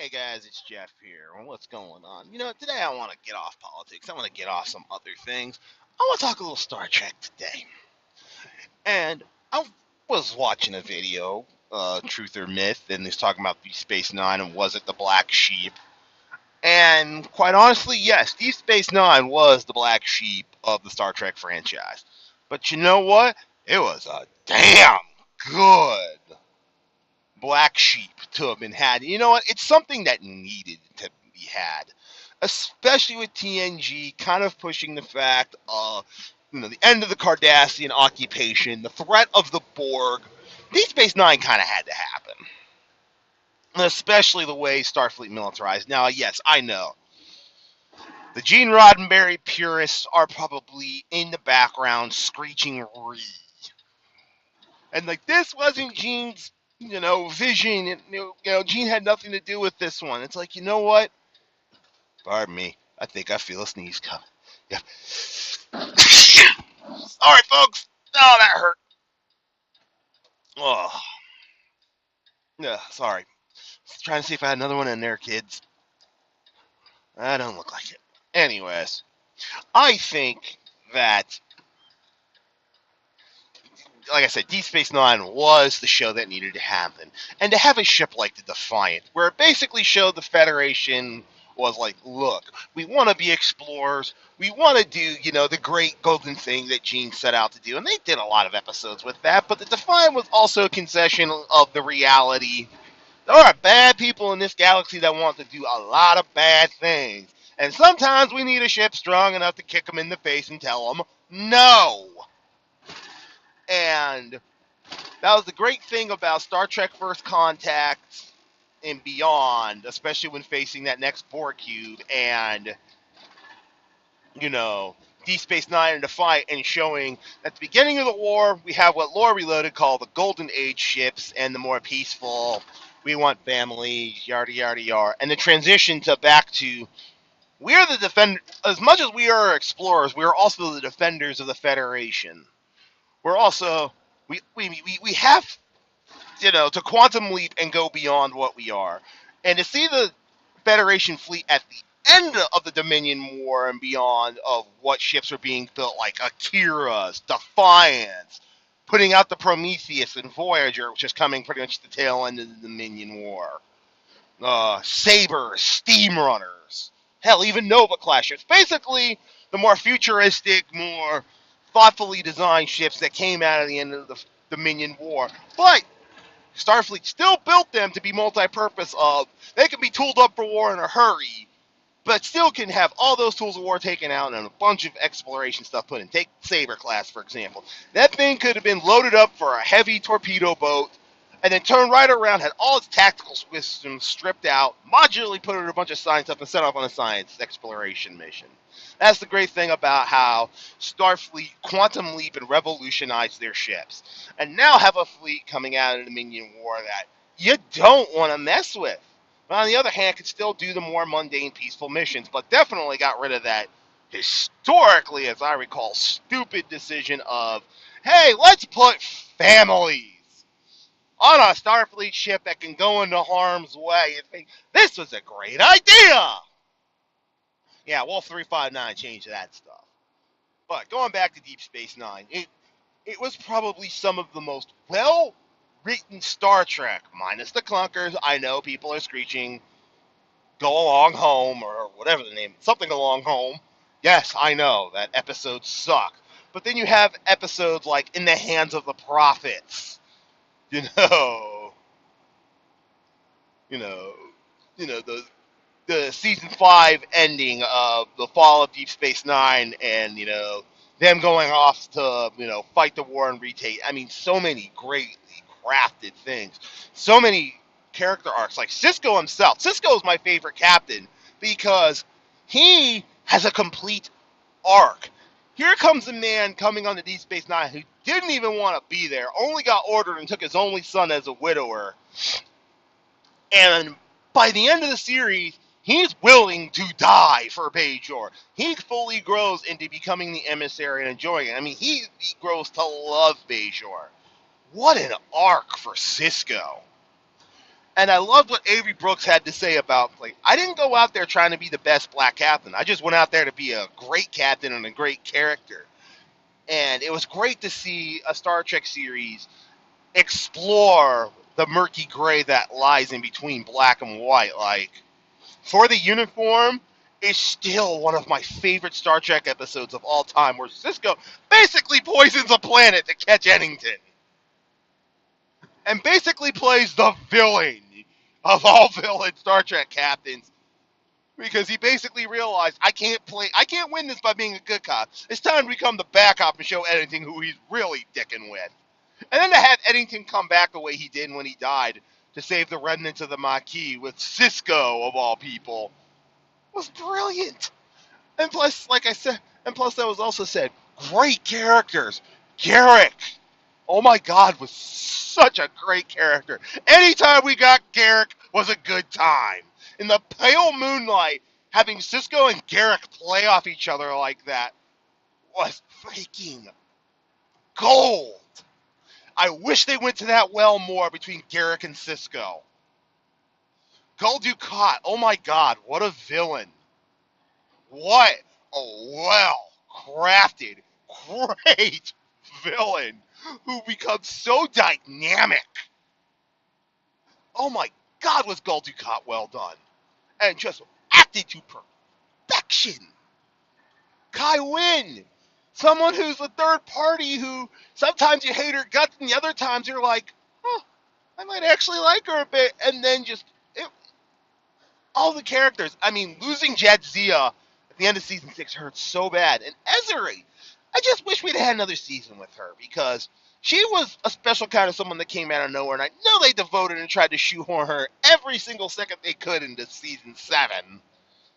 Hey guys, it's Jeff here. What's going on? Today I want to get off politics. I want to get off some other things. I want to talk a little Star Trek today. And I was watching a video, Truth or Myth, and he's talking about Deep Space Nine and was it the black sheep? And quite honestly, yes, Deep Space Nine was the black sheep of the Star Trek franchise. But you know what? It was a damn good black sheep to have been had. You know what? It's something that needed to be had, especially with TNG kind of pushing the fact of the end of the Cardassian occupation, the threat of the Borg. Deep Space Nine kind of had to happen, especially the way Starfleet militarized. Now, yes, I know the Gene Roddenberry purists are probably in the background screeching "Ree," and like this wasn't Gene's vision. Gene had nothing to do with this one. It's like, you know what? Pardon me. I think I feel a sneeze coming. Yeah. Sorry, folks. Oh, that hurt. Oh, yeah. Sorry. Trying to see if I had another one in there, kids. I don't look like it. Anyways, I think that, like I said, Deep Space Nine was the show that needed to happen. And to have a ship like the Defiant, where it basically showed the Federation was like, look, we want to be explorers. We want to do, the great golden thing that Gene set out to do. And they did a lot of episodes with that. But the Defiant was also a concession of the reality. There are bad people in this galaxy that want to do a lot of bad things. And sometimes we need a ship strong enough to kick them in the face and tell them, no. And that was the great thing about Star Trek First Contact and beyond, especially when facing that next Borg cube and, Deep Space Nine and Defiant, and showing at the beginning of the war, we have what Lore Reloaded call the Golden Age ships and the more peaceful, we want family, yada, yada, yada. And the transition to back to, we are the defender, as much as we are explorers, we are also the defenders of the Federation. We're also, we have to quantum leap and go beyond what we are. And to see the Federation fleet at the end of the Dominion War and beyond of what ships are being built, like Akira's, Defiance, putting out the Prometheus and Voyager, which is coming pretty much the tail end of the Dominion War. Sabers, Steam Runners, hell, even Nova Clashers. Basically, the more futuristic, more thoughtfully designed ships that came out of the end of the Dominion War. But Starfleet still built them to be multi-purpose of, they can be tooled up for war in a hurry, but still can have all those tools of war taken out and a bunch of exploration stuff put in. Take Saber class, for example. That thing could have been loaded up for a heavy torpedo boat and then turned right around, had all its tactical systems stripped out, modularly put in a bunch of science stuff, and set off on a science exploration mission. That's the great thing about how Starfleet quantum leap and revolutionized their ships. And now have a fleet coming out of the Dominion War that you don't want to mess with. But on the other hand, could still do the more mundane, peaceful missions, but definitely got rid of that historically, as I recall, stupid decision of, hey, let's put families on a Starfleet ship that can go into harm's way. You think, this was a great idea! Yeah, Wolf 359 changed that stuff. But going back to Deep Space Nine, it was probably some of the most well-written Star Trek, minus the clunkers. I know people are screeching, go along home, or whatever the name, something along home. Yes, I know, that episodes suck. But then you have episodes like In the Hands of the Prophets. You know, you know, the season 5 ending of the fall of Deep Space Nine, and them going off to fight the war and retake. I mean, so many greatly crafted things, so many character arcs. Like Cisco himself. Cisco is my favorite captain because he has a complete arc. Here comes a man coming on the Deep Space Nine who didn't even want to be there, only got ordered and took his only son as a widower. And by the end of the series, he's willing to die for Bajor. He fully grows into becoming the emissary and enjoying it. I mean, he grows to love Bajor. What an arc for Cisco. And I loved what Avery Brooks had to say about, like, I didn't go out there trying to be the best black captain. I just went out there to be a great captain and a great character. And it was great to see a Star Trek series explore the murky gray that lies in between black and white. Like, For the Uniform is still one of my favorite Star Trek episodes of all time, where Cisco basically poisons a planet to catch Eddington. And basically plays the villain of all villain Star Trek captains, because he basically realized, I can't win this by being a good cop. It's time to become the bad cop and show Eddington who he's really dicking with. And then to have Eddington come back the way he did when he died to save the remnants of the Maquis with Cisco of all people was brilliant. And plus, like I said, that was also said, great characters. Garrick, oh my God, was such a great character. Anytime we got Garrick was a good time. In the pale moonlight, having Cisco and Garrick play off each other like that was freaking gold. I wish they went to that well more between Garrick and Cisco. Gul Dukat, oh my God, what a villain. What a well-crafted, great villain who becomes so dynamic. Oh my God, was Gul Dukat well done. And just acted to perfection. Kai Wynn, someone who's a third party who sometimes you hate her guts and the other times you're like, huh, I might actually like her a bit. And then just, all the characters. I mean, losing Jadzia at the end of season 6 hurt so bad. And Ezri, I just wish we'd had another season with her, because she was a special kind of someone that came out of nowhere, and I know they devoted and tried to shoehorn her every single second they could into season 7.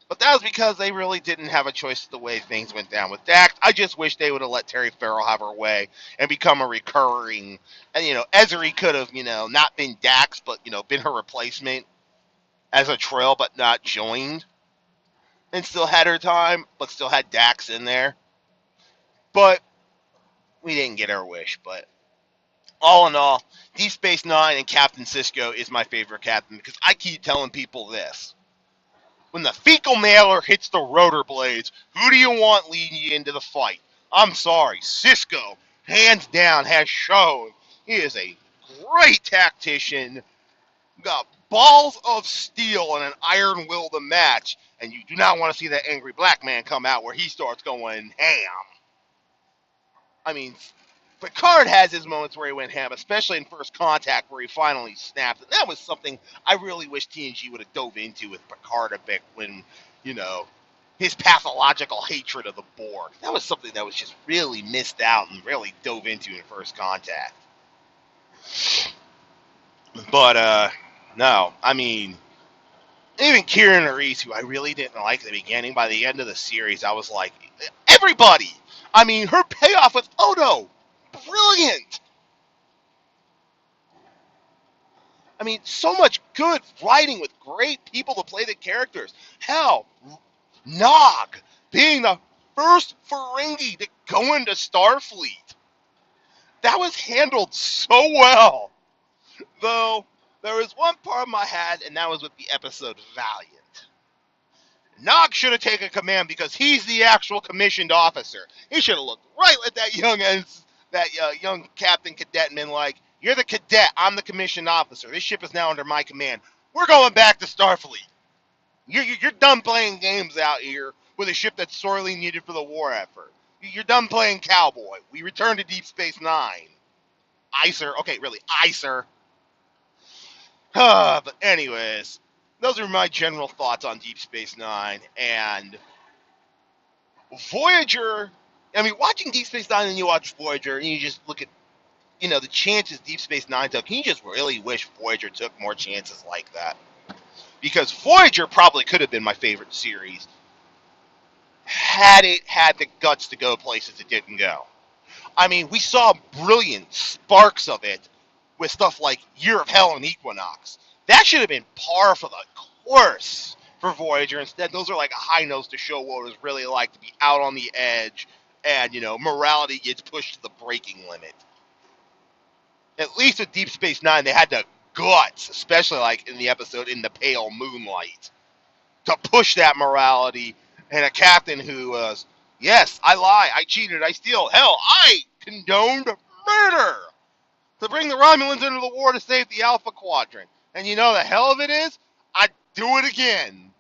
But that was because they really didn't have a choice the way things went down with Dax. I just wish they would have let Terry Farrell have her way and become a recurring. And, Ezri could have, not been Dax, but, been her replacement as a trail, but not joined. And still had her time, but still had Dax in there. But we didn't get our wish. But all in all, Deep Space Nine and Captain Sisko is my favorite captain, because I keep telling people this. When the fecal mailer hits the rotor blades, who do you want leading you into the fight? I'm sorry, Sisko, hands down, has shown he is a great tactician, got balls of steel and an iron will to match, and you do not want to see that angry black man come out where he starts going ham. I mean, Picard has his moments where he went ham, especially in First Contact, where he finally snapped. And that was something I really wish TNG would have dove into with Picard a bit when, his pathological hatred of the Borg. That was something that was just really missed out and really dove into in First Contact. But, no, I mean, even Kieran Reese, who I really didn't like at the beginning, by the end of the series, I was like, everybody! I mean, her payoff with Odo, brilliant! I mean, so much good writing with great people to play the characters. Hell, Nog being the first Ferengi to go into Starfleet. That was handled so well. Though, there was one problem I had, and that was with the episode Valiant. Nog should have taken command because he's the actual commissioned officer. He should have looked right at that young captain cadet and been like, "You're the cadet, I'm the commissioned officer. This ship is now under my command. We're going back to Starfleet. You're done playing games out here with a ship that's sorely needed for the war effort. You're done playing cowboy. We return to Deep Space Nine. Aye, sir. Okay, really, aye, sir." But anyways, those are my general thoughts on Deep Space Nine. And Voyager, I mean, watching Deep Space Nine and you watch Voyager, and you just look at, the chances Deep Space Nine took, and you just really wish Voyager took more chances like that. Because Voyager probably could have been my favorite series had it had the guts to go places it didn't go. I mean, we saw brilliant sparks of it with stuff like Year of Hell and Equinox. That should have been par for the course for Voyager. Instead, those are like a high nose to show what it was really like to be out on the edge, and, morality gets pushed to the breaking limit. At least with Deep Space Nine, they had to guts, especially like in the episode In the Pale Moonlight, to push that morality, and a captain who was, yes, I lie, I cheated, I steal, hell, I condoned murder to bring the Romulans into the war to save the Alpha Quadrant. And you know the hell of it is, I'd do it again.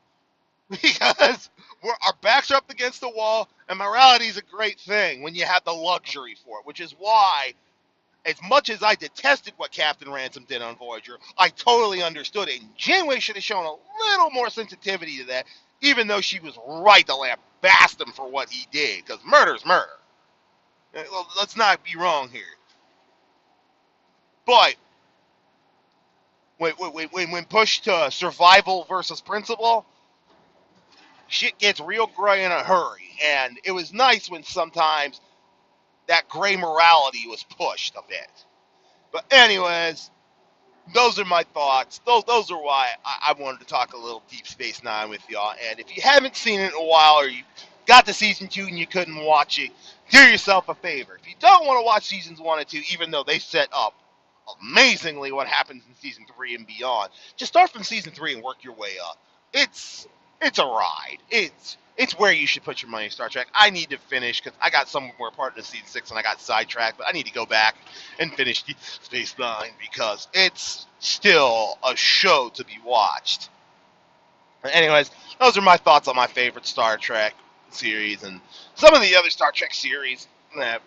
Because our backs are up against the wall, and morality is a great thing when you have the luxury for it, which is why, as much as I detested what Captain Ransom did on Voyager, I totally understood it. And Janeway should have shown a little more sensitivity to that, even though she was right to lambast him for what he did, because murder's murder. Well, let's not be wrong here. But when pushed to survival versus principle, shit gets real gray in a hurry. And it was nice when sometimes that gray morality was pushed a bit. But anyways, those are my thoughts. Those are why I wanted to talk a little Deep Space Nine with y'all. And if you haven't seen it in a while, or you got to season 2 and you couldn't watch it, do yourself a favor. If you don't want to watch seasons 1 and 2, even though they set up amazingly what happens in season 3 and beyond, just start from season 3 and work your way up. It's a ride. It's where you should put your money in Star Trek. I need to finish because I got some more part of season 6 and I got sidetracked, but I need to go back and finish Deep Space Nine because it's still a show to be watched. But anyways, those are my thoughts on my favorite Star Trek series and some of the other Star Trek series that,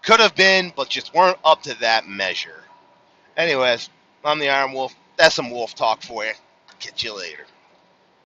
could have been, but just weren't up to that measure. Anyways, I'm the Iron Wolf. That's some wolf talk for you. Catch you later.